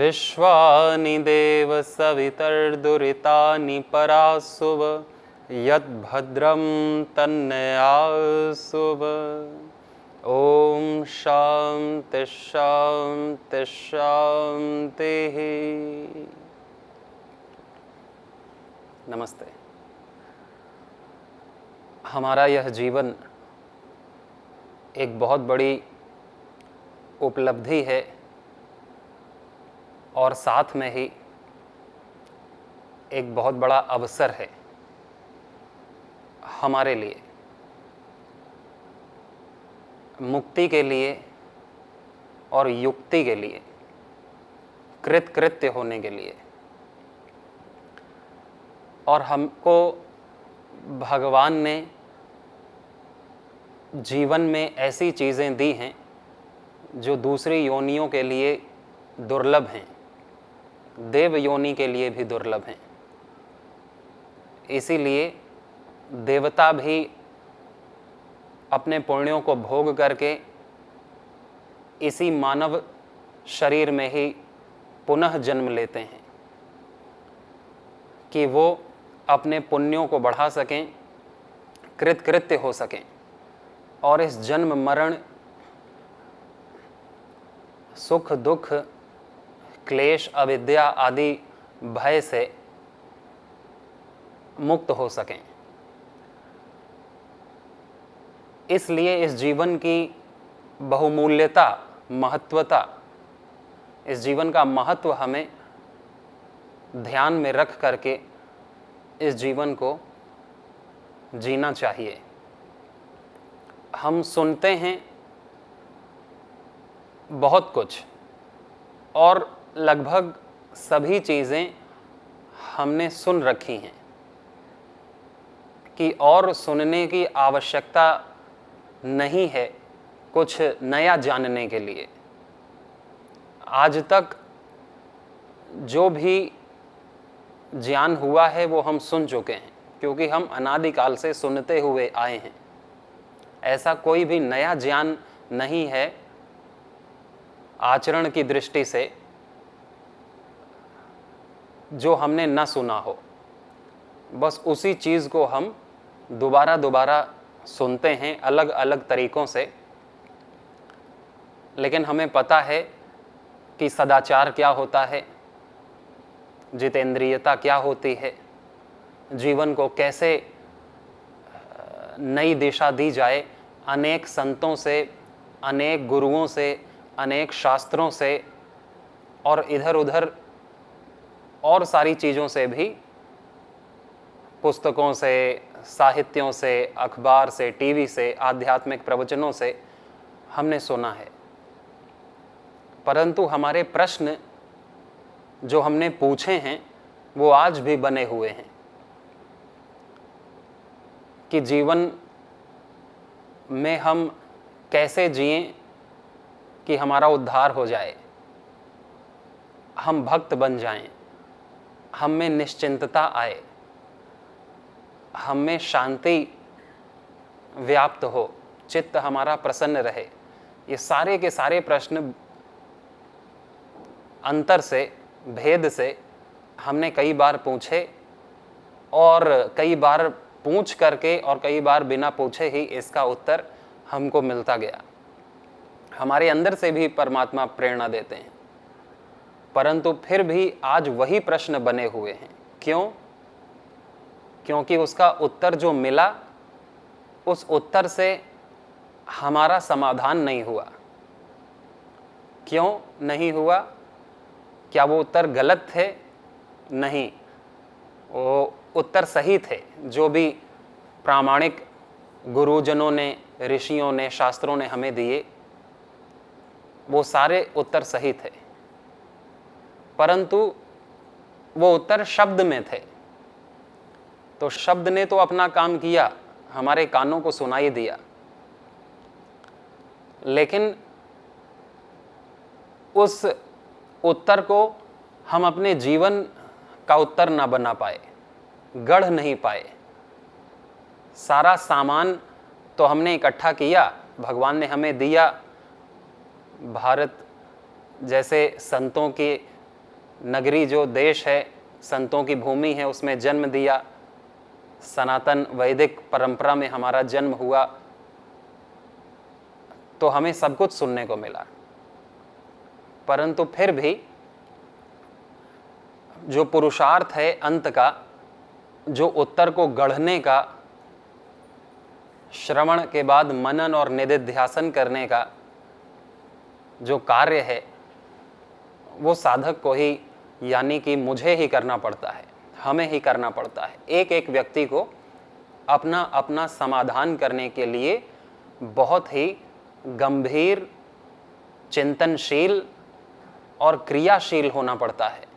विश्वानि देव सवितर्दुरितानि परासुव यद्भद्रं तन्नयासुव। ओम शांति शांति शांति। नमस्ते। हमारा यह जीवन एक बहुत बड़ी उपलब्धि है और साथ में ही एक बहुत बड़ा अवसर है हमारे लिए, मुक्ति के लिए और युक्ति के लिए, कृतकृत्य होने के लिए। और हमको भगवान ने जीवन में ऐसी चीज़ें दी हैं जो दूसरी योनियों के लिए दुर्लभ हैं, देव योनि के लिए भी दुर्लभ हैं। इसीलिए देवता भी अपने पुण्यों को भोग करके इसी मानव शरीर में ही पुनः जन्म लेते हैं कि वो अपने पुण्यों को बढ़ा सकें, कृतकृत्य हो सकें और इस जन्म मरण, सुख दुख, क्लेश, अविद्या आदि भय से मुक्त हो सकें। इसलिए इस जीवन की बहुमूल्यता, महत्वता, इस जीवन का महत्व हमें ध्यान में रख करके इस जीवन को जीना चाहिए। हम सुनते हैं बहुत कुछ और लगभग सभी चीज़ें हमने सुन रखी हैं कि और सुनने की आवश्यकता नहीं है कुछ नया जानने के लिए। आज तक जो भी ज्ञान हुआ है वो हम सुन चुके हैं, क्योंकि हम अनादिकाल से सुनते हुए आए हैं। ऐसा कोई भी नया ज्ञान नहीं है आचरण की दृष्टि से जो हमने न सुना हो। बस उसी चीज़ को हम दोबारा दोबारा सुनते हैं अलग अलग तरीकों से। लेकिन हमें पता है कि सदाचार क्या होता है, जितेंद्रियता क्या होती है, जीवन को कैसे नई दिशा दी जाए। अनेक संतों से, अनेक गुरुओं से, अनेक शास्त्रों से और इधर उधर और सारी चीज़ों से भी, पुस्तकों से, साहित्यों से, अखबार से, टीवी से, आध्यात्मिक प्रवचनों से हमने सुना है। परंतु हमारे प्रश्न जो हमने पूछे हैं वो आज भी बने हुए हैं कि जीवन में हम कैसे जिएं कि हमारा उद्धार हो जाए, हम भक्त बन जाएं, हम में निश्चिंतता आए, हम में शांति व्याप्त हो, चित्त हमारा प्रसन्न रहे। ये सारे के सारे प्रश्न अंतर से, भेद से हमने कई बार पूछे और कई बार पूछ करके और कई बार बिना पूछे ही इसका उत्तर हमको मिलता गया। हमारे अंदर से भी परमात्मा प्रेरणा देते हैं, परंतु फिर भी आज वही प्रश्न बने हुए हैं। क्यों? क्योंकि उसका उत्तर जो मिला, उस उत्तर से हमारा समाधान नहीं हुआ। क्यों नहीं हुआ? क्या वो उत्तर गलत थे? नहीं, वो उत्तर सही थे। जो भी प्रामाणिक गुरुजनों ने, ऋषियों ने, शास्त्रों ने हमें दिए, वो सारे उत्तर सही थे, परंतु वो उत्तर शब्द में थे। तो शब्द ने तो अपना काम किया, हमारे कानों को सुनाई दिया, लेकिन उस उत्तर को हम अपने जीवन का उत्तर ना बना पाए, गढ़ नहीं पाए। सारा सामान तो हमने इकट्ठा किया, भगवान ने हमें दिया। भारत जैसे संतों के नगरी जो देश है, संतों की भूमि है, उसमें जन्म दिया, सनातन वैदिक परंपरा में हमारा जन्म हुआ, तो हमें सब कुछ सुनने को मिला। परंतु फिर भी जो पुरुषार्थ है अंत का, जो उत्तर को गढ़ने का, श्रवण के बाद मनन और निधिध्यासन करने का जो कार्य है, वो साधक को ही, यानी कि मुझे ही करना पड़ता है, हमें ही करना पड़ता है। एक एक व्यक्ति को अपना अपना समाधान करने के लिए बहुत ही गंभीर, चिंतनशील और क्रियाशील होना पड़ता है।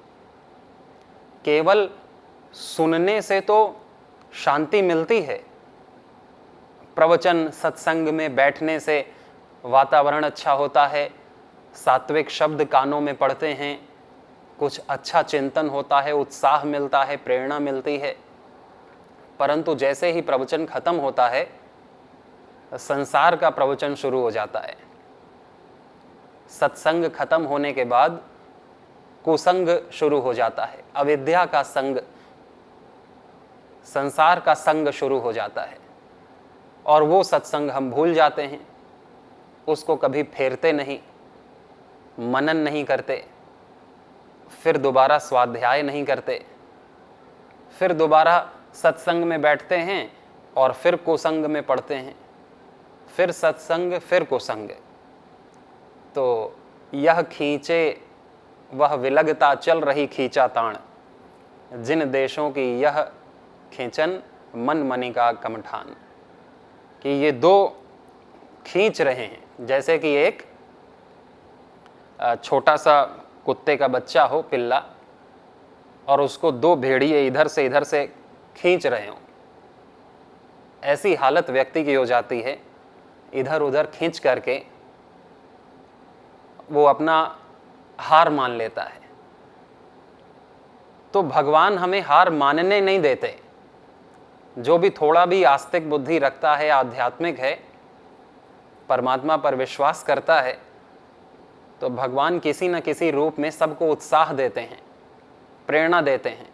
केवल सुनने से तो शांति मिलती है, प्रवचन सत्संग में बैठने से वातावरण अच्छा होता है, सात्विक शब्द कानों में पड़ते हैं, कुछ अच्छा चिंतन होता है, उत्साह मिलता है, प्रेरणा मिलती है। परंतु जैसे ही प्रवचन खत्म होता है, संसार का प्रवचन शुरू हो जाता है। सत्संग खत्म होने के बाद कुसंग शुरू हो जाता है, अविद्या का संग, संसार का संग शुरू हो जाता है, और वो सत्संग हम भूल जाते हैं, उसको कभी फेरते नहीं, मनन नहीं करते, फिर दोबारा स्वाध्याय नहीं करते, फिर दोबारा सत्संग में बैठते हैं और फिर कुसंग में पढ़ते हैं, फिर सत्संग, फिर कुसंग। तो यह खींचे वह विलगता चल रही खींचा ताण, जिन देशों की यह खींचन मन मनिका कमठान। कि ये दो खींच रहे हैं, जैसे कि एक छोटा सा कुत्ते का बच्चा हो, पिल्ला, और उसको दो भेड़िए इधर से खींच रहे हो। ऐसी हालत व्यक्ति की हो जाती है, इधर उधर खींच करके वो अपना हार मान लेता है। तो भगवान हमें हार मानने नहीं देते। जो भी थोड़ा भी आस्तिक बुद्धि रखता है, आध्यात्मिक है, परमात्मा पर विश्वास करता है, तो भगवान किसी न किसी रूप में सबको उत्साह देते हैं, प्रेरणा देते हैं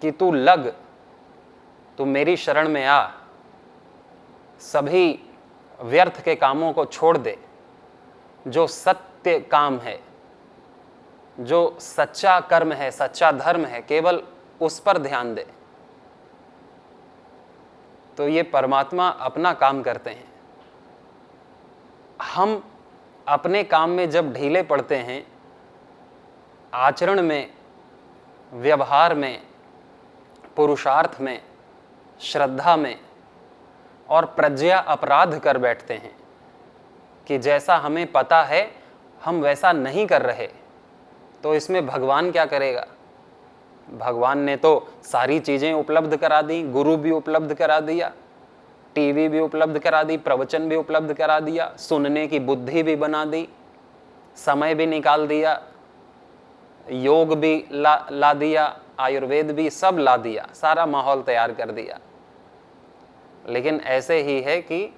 कि तू लग, तू मेरी शरण में आ, सभी व्यर्थ के कामों को छोड़ दे, जो सत्य काम है, जो सच्चा कर्म है, सच्चा धर्म है, केवल उस पर ध्यान दे। तो ये परमात्मा अपना काम करते हैं। हम अपने काम में जब ढीले पड़ते हैं, आचरण में, व्यवहार में, पुरुषार्थ में, श्रद्धा में, और प्रज्ञा अपराध कर बैठते हैं कि जैसा हमें पता है हम वैसा नहीं कर रहे, तो इसमें भगवान क्या करेगा? भगवान ने तो सारी चीज़ें उपलब्ध करा दी, गुरु भी उपलब्ध करा दिया, टीवी भी उपलब्ध करा दी, प्रवचन भी उपलब्ध करा दिया, सुनने की बुद्धि भी बना दी, समय भी निकाल दिया, योग भी ला दिया, आयुर्वेद भी सब ला दिया, सारा माहौल तैयार कर दिया। लेकिन ऐसे ही है कि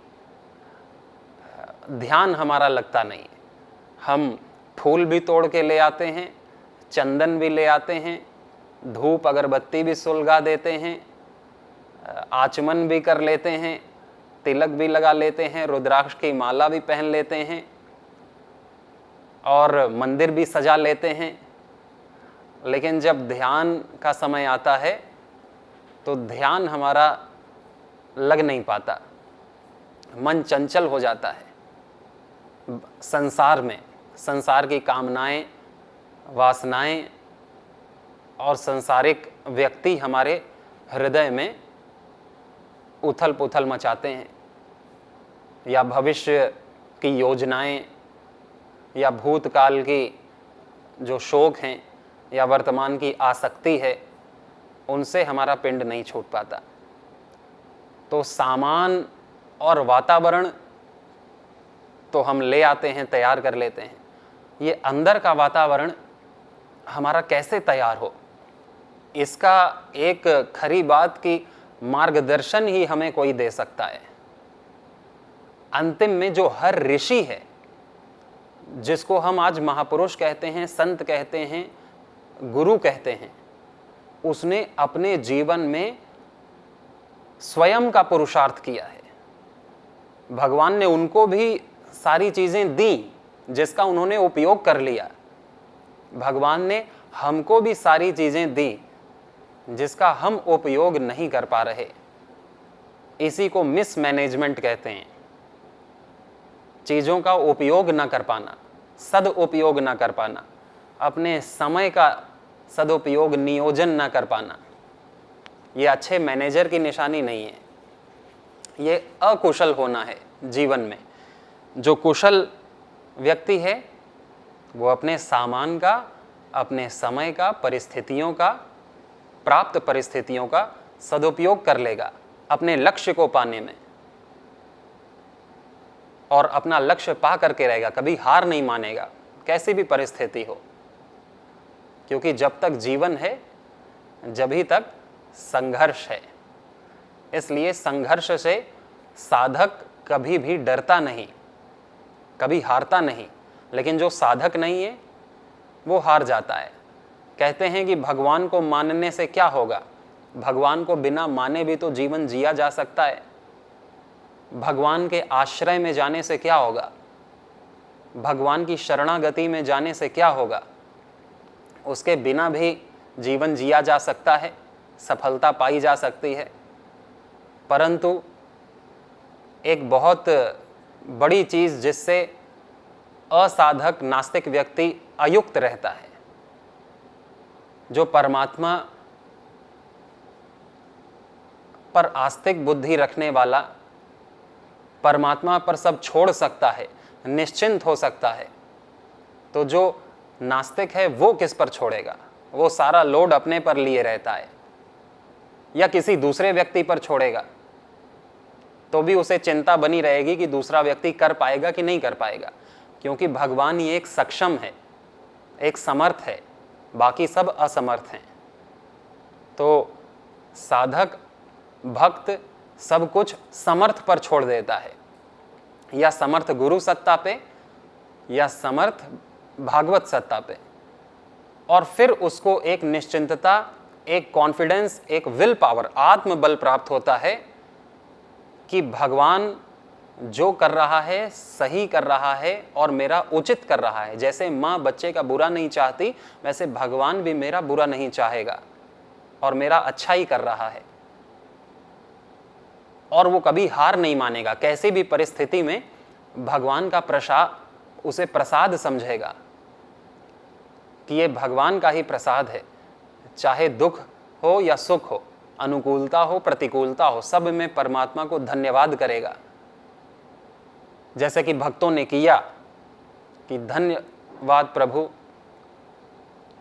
ध्यान हमारा लगता नहीं। हम फूल भी तोड़ के ले आते हैं, चंदन भी ले आते हैं, धूप अगरबत्ती भी सुलगा देते हैं, आचमन भी कर लेते हैं, तिलक भी लगा लेते हैं, रुद्राक्ष की माला भी पहन लेते हैं, और मंदिर भी सजा लेते हैं। लेकिन जब ध्यान का समय आता है तो ध्यान हमारा लग नहीं पाता, मन चंचल हो जाता है। संसार में, संसार की कामनाएं, वासनाएं और संसारिक व्यक्ति हमारे हृदय में उथल पुथल मचाते हैं, या भविष्य की योजनाएं, या भूतकाल की जो शोक हैं, या वर्तमान की आसक्ति है, उनसे हमारा पिंड नहीं छूट पाता। तो सामान और वातावरण तो हम ले आते हैं, तैयार कर लेते हैं, ये अंदर का वातावरण हमारा कैसे तैयार हो, इसका एक खरी बात की मार्गदर्शन ही हमें कोई दे सकता है। अंतिम में जो हर ऋषि है, जिसको हम आज महापुरुष कहते हैं, संत कहते हैं, गुरु कहते हैं, उसने अपने जीवन में स्वयं का पुरुषार्थ किया है। भगवान ने उनको भी सारी चीजें दी जिसका उन्होंने उपयोग कर लिया। भगवान ने हमको भी सारी चीजें दी जिसका हम उपयोग नहीं कर पा रहे। इसी को मिसमैनेजमेंट कहते हैं। चीजों का उपयोग ना कर पाना, सदुपयोग ना कर पाना, अपने समय का सदुपयोग नियोजन ना कर पाना, यह अच्छे मैनेजर की निशानी नहीं है। ये अकुशल होना है जीवन में। जो कुशल व्यक्ति है वो अपने सामान का, अपने समय का, परिस्थितियों का, प्राप्त परिस्थितियों का सदुपयोग कर लेगा अपने लक्ष्य को पाने में, और अपना लक्ष्य पा करके रहेगा। कभी हार नहीं मानेगा कैसी भी परिस्थिति हो, क्योंकि जब तक जीवन है जभी तक संघर्ष है। इसलिए संघर्ष से साधक कभी भी डरता नहीं, कभी हारता नहीं। लेकिन जो साधक नहीं है वो हार जाता है। कहते हैं कि भगवान को मानने से क्या होगा? भगवान को बिना माने भी तो जीवन जिया जा सकता है। भगवान के आश्रय में जाने से क्या होगा? भगवान की शरणागति में जाने से क्या होगा? उसके बिना भी जीवन जिया जा सकता है, सफलता पाई जा सकती है। परंतु एक बहुत बड़ी चीज जिससे असाधक नास्तिक व्यक्ति अयुक्त रहता है, जो परमात्मा पर आस्तिक बुद्धि रखने वाला परमात्मा पर सब छोड़ सकता है, निश्चिंत हो सकता है, तो जो नास्तिक है वो किस पर छोड़ेगा? वो सारा लोड अपने पर लिए रहता है या किसी दूसरे व्यक्ति पर छोड़ेगा, तो भी उसे चिंता बनी रहेगी कि दूसरा व्यक्ति कर पाएगा कि नहीं कर पाएगा। क्योंकि भगवान ही एक सक्षम है, एक समर्थ है, बाकी सब असमर्थ हैं। तो साधक भक्त सब कुछ समर्थ पर छोड़ देता है, या समर्थ गुरु सत्ता पे या समर्थ भागवत सत्ता पे, और फिर उसको एक निश्चिंतता, एक कॉन्फिडेंस, एक विल पावर, आत्मबल प्राप्त होता है कि भगवान जो कर रहा है सही कर रहा है और मेरा उचित कर रहा है। जैसे माँ बच्चे का बुरा नहीं चाहती, वैसे भगवान भी मेरा बुरा नहीं चाहेगा और मेरा अच्छा ही कर रहा है। और वो कभी हार नहीं मानेगा। कैसी भी परिस्थिति में भगवान का प्रसाद, उसे प्रसाद समझेगा कि ये भगवान का ही प्रसाद है। चाहे दुख हो या सुख हो, अनुकूलता हो प्रतिकूलता हो, सब में परमात्मा को धन्यवाद करेगा। जैसे कि भक्तों ने किया कि धन्यवाद प्रभु,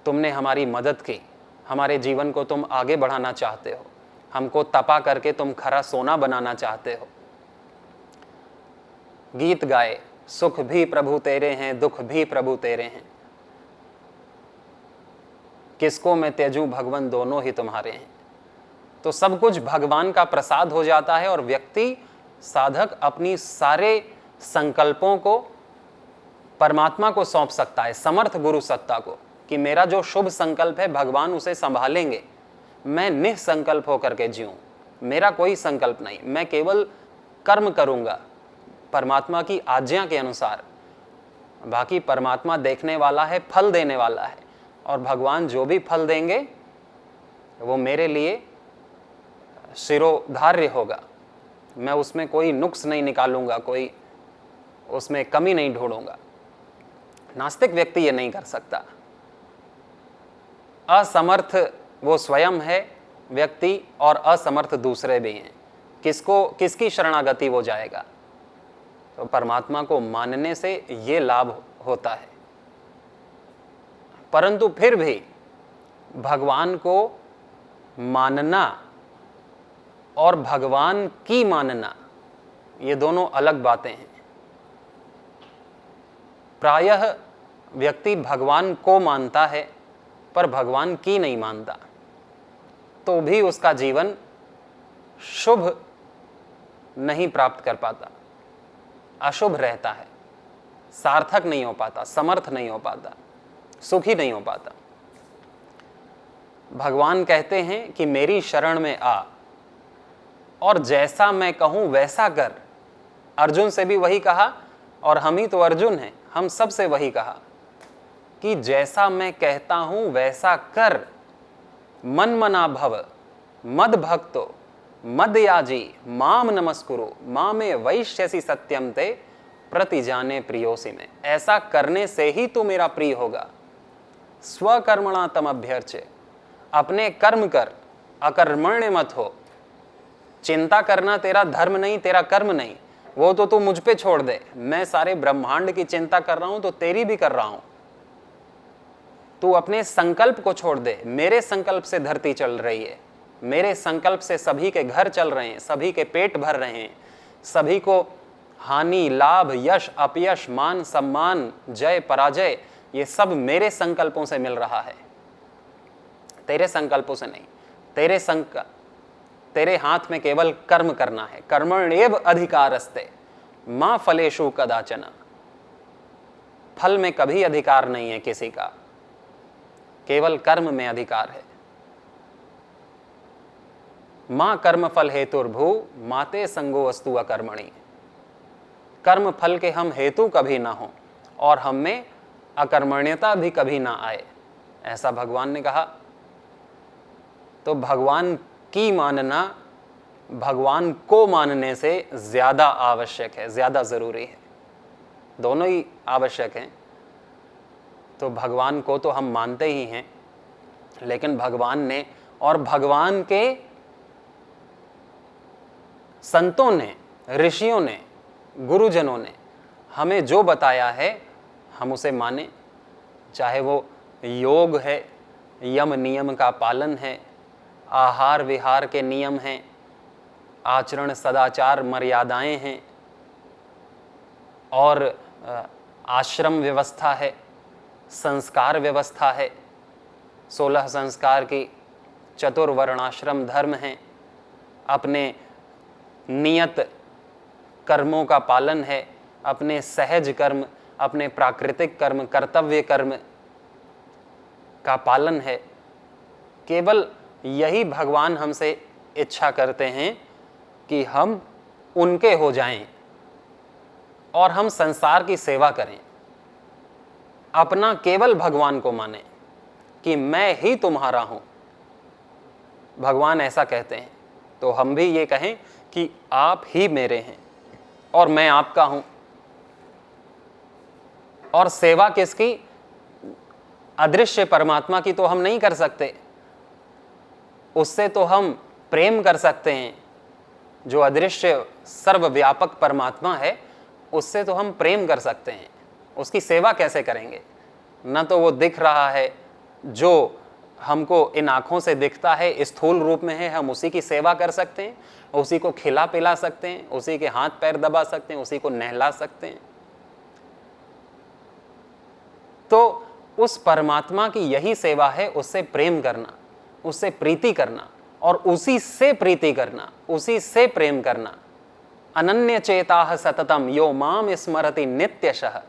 तुमने हमारी मदद की, हमारे जीवन को तुम आगे बढ़ाना चाहते हो, हमको तपा करके तुम खरा सोना बनाना चाहते हो। गीत गाए, सुख भी प्रभु तेरे हैं, दुख भी प्रभु तेरे हैं, किसको मैं त्यजूं भगवान, दोनों ही तुम्हारे हैं। तो सब कुछ भगवान का प्रसाद हो जाता है और व्यक्ति, साधक अपनी सारे संकल्पों को परमात्मा को सौंप सकता है, समर्थ गुरु सत्ता को, कि मेरा जो शुभ संकल्प है भगवान उसे संभालेंगे। मैं निसंकल्प होकर के जीऊं, मेरा कोई संकल्प नहीं, मैं केवल कर्म करूंगा परमात्मा की आज्ञा के अनुसार। बाकी परमात्मा देखने वाला है, फल देने वाला है, और भगवान जो भी फल देंगे वो मेरे लिए शिरोधार्य होगा। मैं उसमें कोई नुक्स नहीं निकालूंगा, कोई उसमें कमी नहीं ढूंढूंगा। नास्तिक व्यक्ति ये नहीं कर सकता। असमर्थ वो स्वयं है व्यक्ति, और असमर्थ दूसरे भी हैं। किसकी शरणागति वो जाएगा? तो परमात्मा को मानने से ये लाभ होता है। परंतु फिर भी भगवान को मानना और भगवान की मानना, ये दोनों अलग बातें हैं। प्रायः व्यक्ति भगवान को मानता है पर भगवान की नहीं मानता, तो भी उसका जीवन शुभ नहीं प्राप्त कर पाता, अशुभ रहता है, सार्थक नहीं हो पाता, समर्थ नहीं हो पाता, सुखी नहीं हो पाता। भगवान कहते हैं कि मेरी शरण में आ और जैसा मैं कहूं वैसा कर। अर्जुन से भी वही कहा, और हम ही तो अर्जुन हैं, हम सब से वही कहा कि जैसा मैं कहता हूं वैसा कर। मन मना भव मद भक्तो मद याजी माम नमस्कुरु मामे वैश्यसि सत्यम ते प्रति जाने प्रियोसी में। ऐसा करने से ही तू मेरा प्रिय होगा। स्वकर्मणा तम अभ्यर्चे, अपने कर्म कर, अकर्मण्य मत हो। चिंता करना तेरा धर्म नहीं, तेरा कर्म नहीं, वो तो तू मुझ पे छोड़ दे। मैं सारे ब्रह्मांड की चिंता कर रहा हूं तो तेरी भी कर रहा हूं। तू अपने संकल्प को छोड़ दे। मेरे संकल्प से धरती चल रही है, मेरे संकल्प से सभी के घर चल रहे हैं, सभी के पेट भर रहे हैं, सभी को हानि लाभ यश अपयश मान सम्मान जय पराजय ये सब मेरे संकल्पों से मिल रहा है, तेरे संकल्पों से नहीं। तेरे हाथ में केवल कर्म करना है। कर्मण्येव अधिकारस्ते मां फलेषु कदाचन। फल में कभी अधिकार नहीं है किसी का, केवल कर्म में अधिकार है। मां कर्म फल हेतुर्भू माते संगो अस्तु अकर्मणि। कर्म फल के हम हेतु कभी ना हो और हम में अकर्मण्यता भी कभी ना आए, ऐसा भगवान ने कहा। तो भगवान की मानना भगवान को मानने से ज्यादा आवश्यक है, ज्यादा जरूरी है। दोनों ही आवश्यक हैं। तो भगवान को तो हम मानते ही हैं, लेकिन भगवान ने और भगवान के संतों ने, ऋषियों ने, गुरुजनों ने हमें जो बताया है हम उसे माने। चाहे वो योग है, यम नियम का पालन है, आहार विहार के नियम हैं, आचरण सदाचार मर्यादाएं हैं, और आश्रम व्यवस्था है, संस्कार व्यवस्था है, 16 संस्कार की, चतुर्वर्णाश्रम धर्म हैं, अपने नियत कर्मों का पालन है, अपने सहज कर्म, अपने प्राकृतिक कर्म, कर्तव्य कर्म का पालन है। केवल यही भगवान हमसे इच्छा करते हैं कि हम उनके हो जाएं और हम संसार की सेवा करें। अपना केवल भगवान को माने कि मैं ही तुम्हारा हूं। भगवान ऐसा कहते हैं, तो हम भी ये कहें कि आप ही मेरे हैं और मैं आपका हूं। और सेवा किसकी? अदृश्य परमात्मा की तो हम नहीं कर सकते, उससे तो हम प्रेम कर सकते हैं। जो अदृश्य सर्वव्यापक परमात्मा है उससे तो हम प्रेम कर सकते हैं। उसकी सेवा कैसे करेंगे? न तो वो दिख रहा है, जो हमको इन आंखों से दिखता है, स्थूल रूप में है, हम उसी की सेवा कर सकते हैं, उसी को खिला पिला सकते हैं, उसी के हाथ पैर दबा सकते हैं, उसी को नहला सकते हैं। तो उस परमात्मा की यही सेवा है, उससे प्रेम करना, उससे प्रीति करना और उसी से प्रीति करना, उसी से प्रेम करना। अनन्य चेताः सततम यो माम स्मरति नित्यशः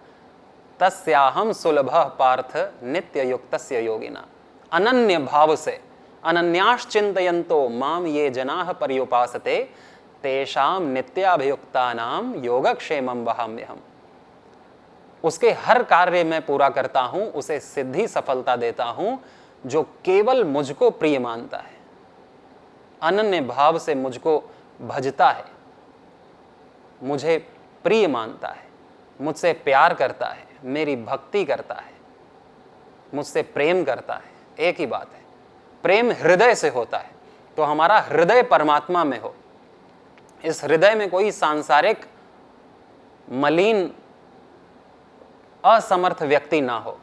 तस्याहम सुलभः पार्थ नित्य युक्तस्य योगिना। अनन्य भाव से, अनन्याश्चिन्तयन्तो माम ये जनाः पर्युपासते तेषाम नित्याभियुक्तानाम योगक्षेमं वहाम्यहम्। उसके हर कार्य में पूरा करता हूं, उसे सिद्धि सफलता देता हूं जो केवल मुझको प्रिय मानता है, अनन्य भाव से मुझको भजता है, मुझे प्रिय मानता है, मुझसे प्यार करता है, मेरी भक्ति करता है, मुझसे प्रेम करता है। एक ही बात है, प्रेम हृदय से होता है। तो हमारा हृदय परमात्मा में हो, इस हृदय में कोई सांसारिक मलिन असमर्थ व्यक्ति ना हो,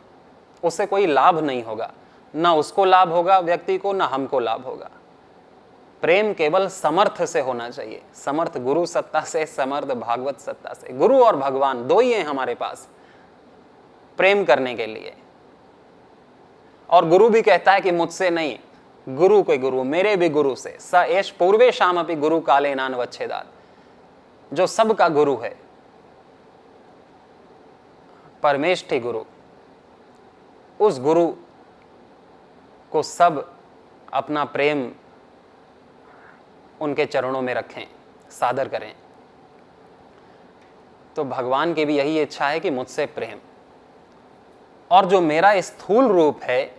उससे कोई लाभ नहीं होगा, ना उसको लाभ होगा व्यक्ति को, ना हमको लाभ होगा। प्रेम केवल समर्थ से होना चाहिए, समर्थ गुरु सत्ता से, समर्थ भागवत सत्ता से। गुरु और भगवान दो ही हैं हमारे पास प्रेम करने के लिए। और गुरु भी कहता है कि मुझसे नहीं, गुरु के गुरु, मेरे भी गुरु से। स एष पूर्वे शाम अपि गुरु काले नानवच्छेदात्। जो सबका गुरु है, परमेष्ठी गुरु, उस गुरु को सब अपना प्रेम उनके चरणों में रखें, सादर करें। तो भगवान की भी यही इच्छा है कि मुझसे प्रेम। और जो मेरा स्थूल रूप है,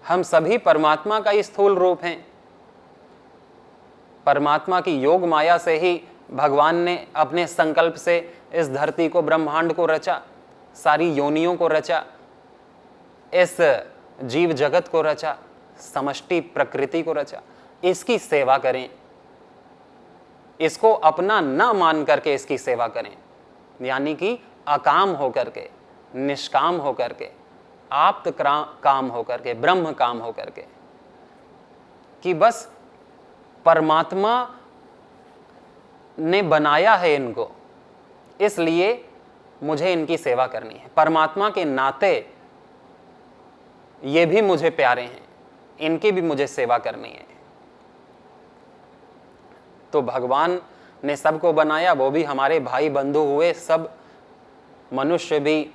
हम सभी परमात्मा का ही स्थूल रूप हैं। परमात्मा की योग माया से ही भगवान ने अपने संकल्प से इस धरती को, ब्रह्मांड को रचा, सारी योनियों को रचा, इस जीव जगत को रचा, समष्टि प्रकृति को रचा। इसकी सेवा करें, इसको अपना न मान करके इसकी सेवा करें, यानी कि अकाम होकर के, निष्काम होकर के, आप्त काम होकर के, ब्रह्म काम होकर के, कि बस परमात्मा ने बनाया है इनको, इसलिए मुझे इनकी सेवा करनी है। परमात्मा के नाते ये भी मुझे प्यारे हैं, इनकी भी मुझे सेवा करनी है। तो भगवान ने सबको बनाया, वो भी हमारे भाई बंधु हुए, सब मनुष्य भी,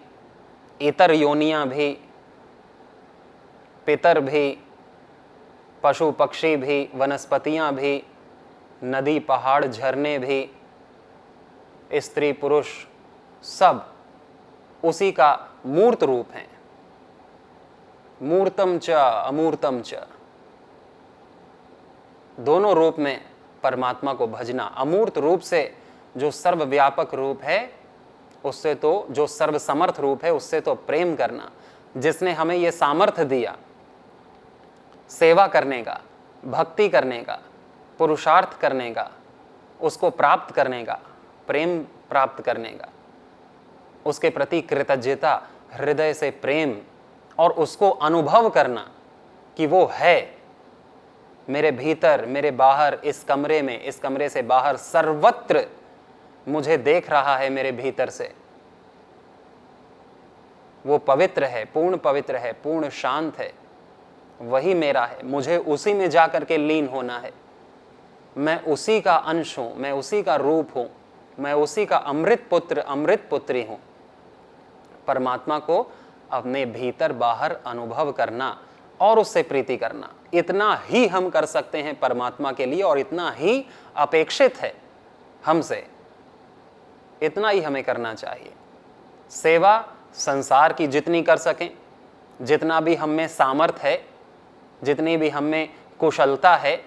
इतर योनियां भी, पितर भी, पशु पक्षी भी, वनस्पतियां भी, नदी पहाड़ झरने भी, स्त्री पुरुष, सब उसी का मूर्त रूप हैं। मूर्तम च अमूर्तम च, दोनों रूप में परमात्मा को भजना। अमूर्त रूप से जो सर्वव्यापक रूप है उससे तो, जो सर्वसमर्थ रूप है उससे तो प्रेम करना। जिसने हमें ये सामर्थ्य दिया सेवा करने का, भक्ति करने का, पुरुषार्थ करने का, उसको प्राप्त करने का, प्रेम प्राप्त करने का, उसके प्रति कृतज्ञता, हृदय से प्रेम, और उसको अनुभव करना कि वो है मेरे भीतर, मेरे बाहर, इस कमरे में, इस कमरे से बाहर, सर्वत्र मुझे देख रहा है। मेरे भीतर से वो पवित्र है, पूर्ण पवित्र है, पूर्ण शांत है, वही मेरा है। मुझे उसी में जाकर के लीन होना है। मैं उसी का अंश हूं, मैं उसी का रूप हूं, मैं उसी का अमृत पुत्र, अमृत पुत्री हूं। परमात्मा को अपने भीतर बाहर अनुभव करना और उससे प्रीति करना, इतना ही हम कर सकते हैं परमात्मा के लिए, और इतना ही अपेक्षित है हमसे, इतना ही हमें करना चाहिए। सेवा संसार की जितनी कर सकें, जितना भी हम में सामर्थ्य है, जितनी भी हम में कुशलता है,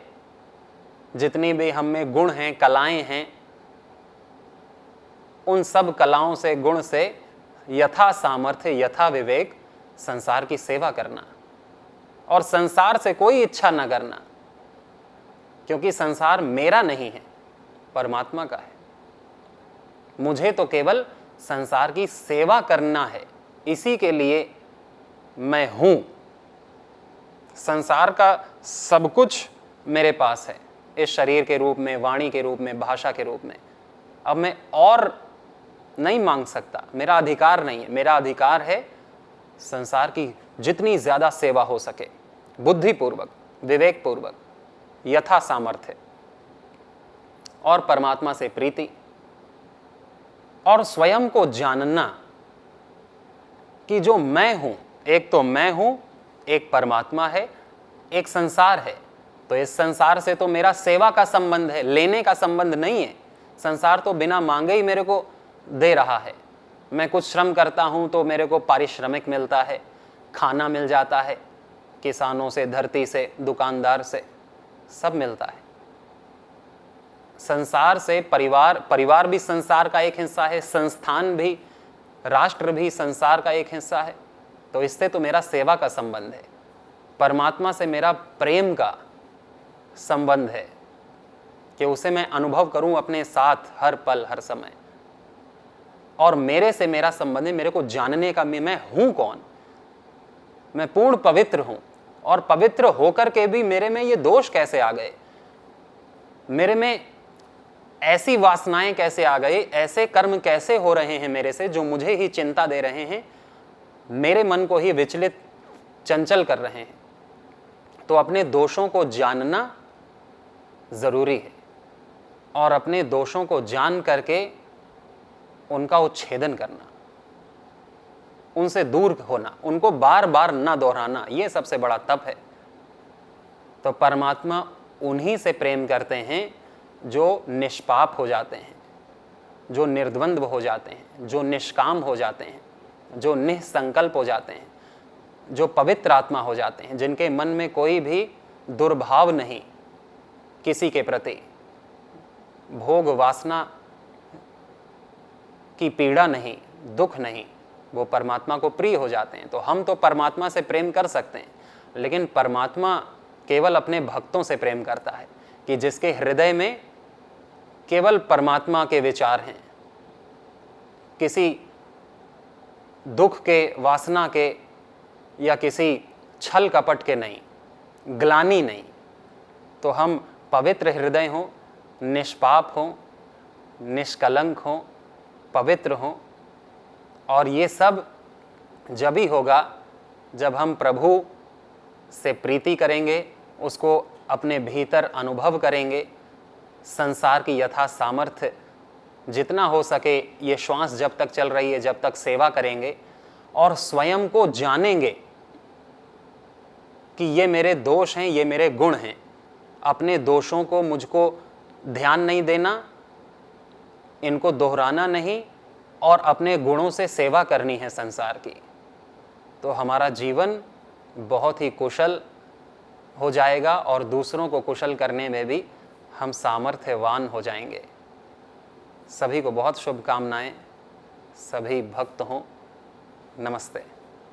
जितनी भी हम में गुण हैं, कलाएं हैं, उन सब कलाओं से, गुण से यथा सामर्थ्य, यथा विवेक संसार की सेवा करना, और संसार से कोई इच्छा न करना, क्योंकि संसार मेरा नहीं है, परमात्मा का है। मुझे तो केवल संसार की सेवा करना है, इसी के लिए मैं हूं। संसार का सब कुछ मेरे पास है, इस शरीर के रूप में, वाणी के रूप में, भाषा के रूप में। अब मैं और नहीं मांग सकता, मेरा अधिकार नहीं है। मेरा अधिकार है संसार की जितनी ज्यादा सेवा हो सके, बुद्धिपूर्वक, विवेकपूर्वक, यथा सामर्थ्य, और परमात्मा से प्रीति, और स्वयं को जानना कि जो मैं हूं, एक तो मैं हूं, एक परमात्मा है, एक संसार है। तो इस संसार से तो मेरा सेवा का संबंध है, लेने का संबंध नहीं है। संसार तो बिना मांगे ही मेरे को दे रहा है। मैं कुछ श्रम करता हूं तो मेरे को पारिश्रमिक मिलता है, खाना मिल जाता है, किसानों से, धरती से, दुकानदार से, सब मिलता है। संसार से परिवार, परिवार भी संसार का एक हिस्सा है, संस्थान भी, राष्ट्र भी संसार का एक हिस्सा है। तो इससे तो मेरा सेवा का संबंध है। परमात्मा से मेरा प्रेम का संबंध है कि उसे मैं अनुभव करूं अपने साथ हर पल, हर समय। और मेरे से मेरा संबंध है मेरे को जानने का, मैं हूं कौन, मैं पूर्ण पवित्र हूं। और पवित्र होकर के भी मेरे में ये दोष कैसे आ गए, मेरे में ऐसी वासनाएं कैसे आ गई, ऐसे कर्म कैसे हो रहे हैं मेरे से जो मुझे ही चिंता दे रहे हैं, मेरे मन को ही विचलित, चंचल कर रहे हैं। तो अपने दोषों को जानना जरूरी है, और अपने दोषों को जान करके उनका उच्छेदन करना, उनसे दूर होना, उनको बार बार ना दोहराना, यह सबसे बड़ा तप है। तो परमात्मा उन्हीं से प्रेम करते हैं जो निष्पाप हो जाते हैं, जो निर्द्वंद्व हो जाते हैं, जो निष्काम हो जाते हैं, जो निसंकल्प हो जाते हैं, जो पवित्र आत्मा हो जाते हैं, जिनके मन में कोई भी दुर्भाव नहीं किसी के प्रति, भोग वासना की पीड़ा नहीं, दुख नहीं, वो परमात्मा को प्रिय हो जाते हैं। तो हम तो परमात्मा से प्रेम कर सकते हैं, लेकिन परमात्मा केवल अपने भक्तों से प्रेम करता है कि जिसके हृदय में केवल परमात्मा के विचार हैं, किसी दुख के, वासना के या किसी छल कपट के नहीं, ग्लानि नहीं। तो हम पवित्र हृदय हों, निष्पाप हों, निष्कलंक हों, पवित्र हों। और ये सब जब ही होगा जब हम प्रभु से प्रीति करेंगे, उसको अपने भीतर अनुभव करेंगे, संसार की यथा सामर्थ्य जितना हो सके ये श्वास जब तक चल रही है जब तक सेवा करेंगे, और स्वयं को जानेंगे कि ये मेरे दोष हैं, ये मेरे गुण हैं। अपने दोषों को मुझको ध्यान नहीं देना, इनको दोहराना नहीं, और अपने गुणों से सेवा करनी है संसार की। तो हमारा जीवन बहुत ही कुशल हो जाएगा और दूसरों को कुशल करने में भी हम सामर्थ्यवान हो जाएंगे। सभी को बहुत शुभकामनाएं। सभी भक्त हों। नमस्ते।